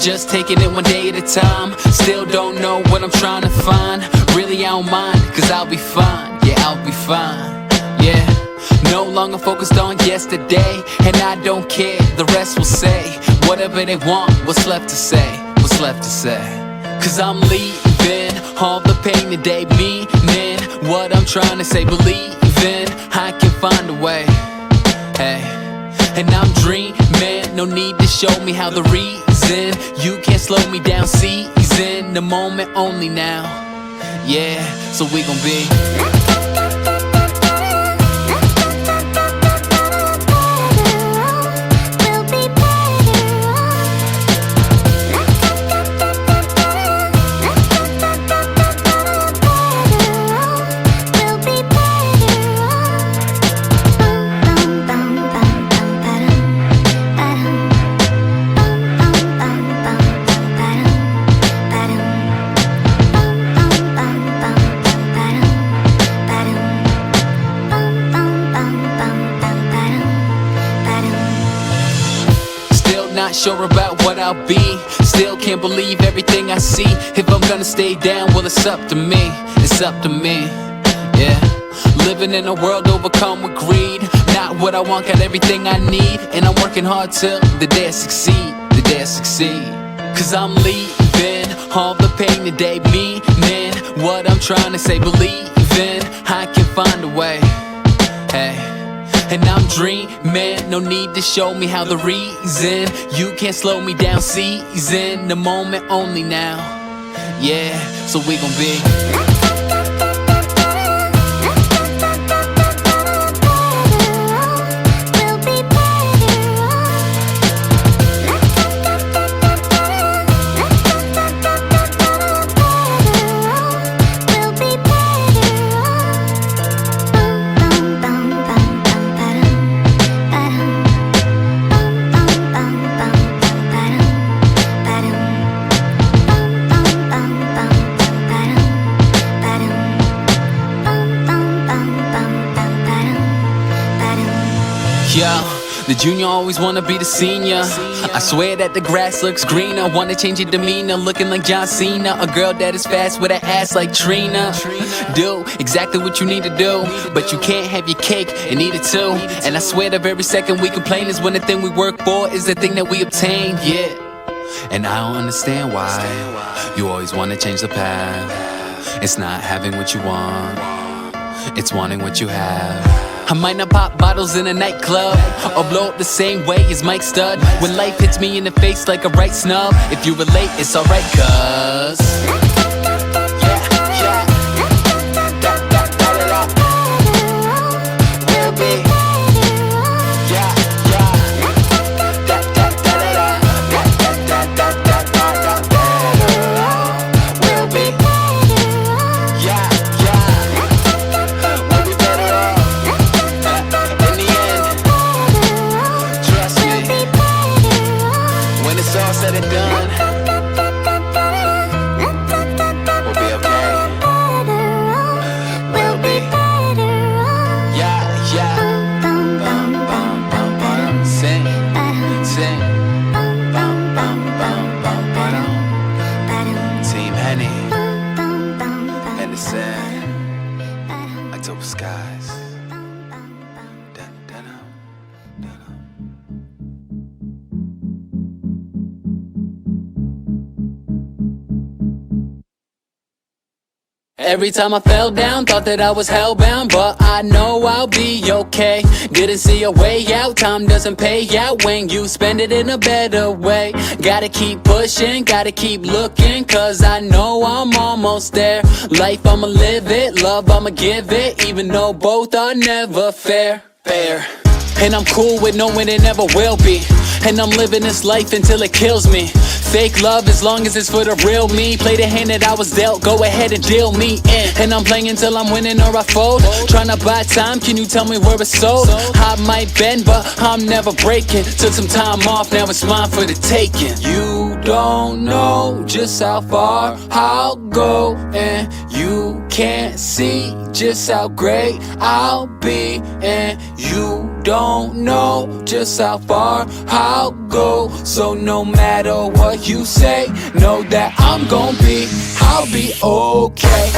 just taking it one day at a time. Still don't know what I'm trying to find. Really I don't mind, cause I'll be fine. Yeah, I'll be fine. Yeah, no longer focused on yesterday, and I don't care, the rest will say whatever they want. What's left to say? What's left to say? Cause I'm leaving all the pain today, meaning what I'm trying to say. Believing I can find a way. Hey, and I'm dreaming, no need to show me how. The reason you can't slow me down, seizing the moment only now. Yeah, so we gon' be not sure about what I'll be. Still can't believe everything I see. If I'm gonna stay down, well it's up to me. It's up to me, yeah. Living in a world overcome with greed. Not what I want, got everything I need. And I'm working hard till the day I succeed. The day I succeed. Cause I'm leaving all the pain today, meaning what I'm trying to say. Believing I can find a way. Hey, and I'm dreaming, no need to show me how. The reason you can't slow me down, seizing the moment only now. Yeah, so we gon' be the junior always wanna be the senior. I swear that the grass looks greener. Wanna change your demeanor, looking like John Cena. A girl that is fast with an ass like Trina. Do exactly what you need to do, but you can't have your cake and eat it too. And I swear the very second we complain is when the thing we work for is the thing that we obtain. Yeah, and I don't understand why you always wanna change the path. It's not having what you want, it's wanting what you have. I might not pop bottles in a nightclub or blow up the same way as Mike Stud. When life hits me in the face like a right snub, if you relate, it's alright, cuz every time I fell down, thought that I was hellbound, but I know I'll be okay. Didn't see a way out, time doesn't pay out when you spend it in a better way. Gotta keep pushing, gotta keep looking, cause I know I'm almost there. Life I'ma live it, love I'ma give it, even though both are never fair. And I'm cool with knowing it never will be, and I'm living this life until it kills me. Fake love as long as it's for the real me. Play the hand that I was dealt, go ahead and deal me in. And I'm playing until I'm winning or I fold. Tryna buy time, can you tell me where it's sold? I might bend, but I'm never breaking. Took some time off, now it's mine for the taking. You don't know just how far I'll go, and you can't see just how great I'll be. And you don't know just how far I'll go. So no matter what you say, know that I'll be okay.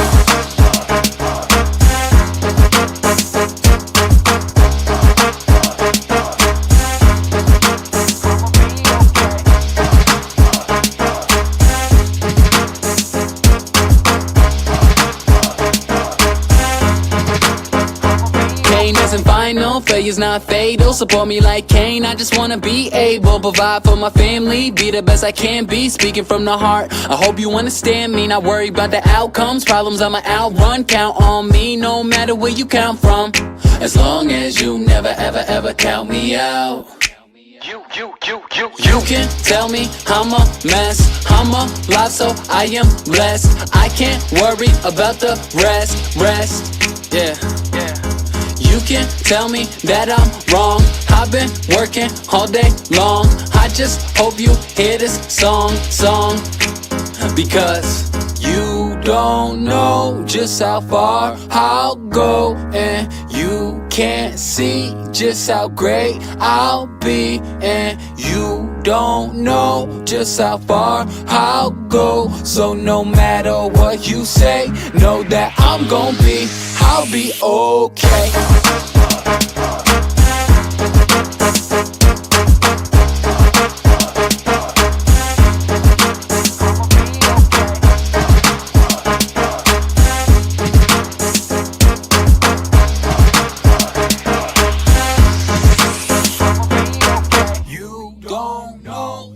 Pain isn't final, failure's not fatal. Support me like Kane, I just wanna be able provide for my family, be the best I can be. Speaking from the heart, I hope you understand me. Not worry about the outcomes, problems I'ma outrun. Count on me, no matter where you count from. As long as you never ever ever count me out. You can tell me I'm a mess, I'm alive so I am blessed. I can't worry about the rest, yeah. You can tell me that I'm wrong, I've been working all day long. I just hope you hear this song, because you don't know just how far I'll go, and you can't see just how great I'll be, and you don't know just how far I'll go. So no matter what you say, know that I'll be okay.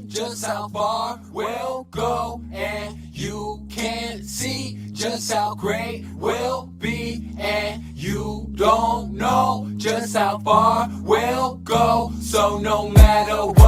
Just how far we'll go, and you can't see just how great we'll be, and you don't know just how far we'll go. So no matter what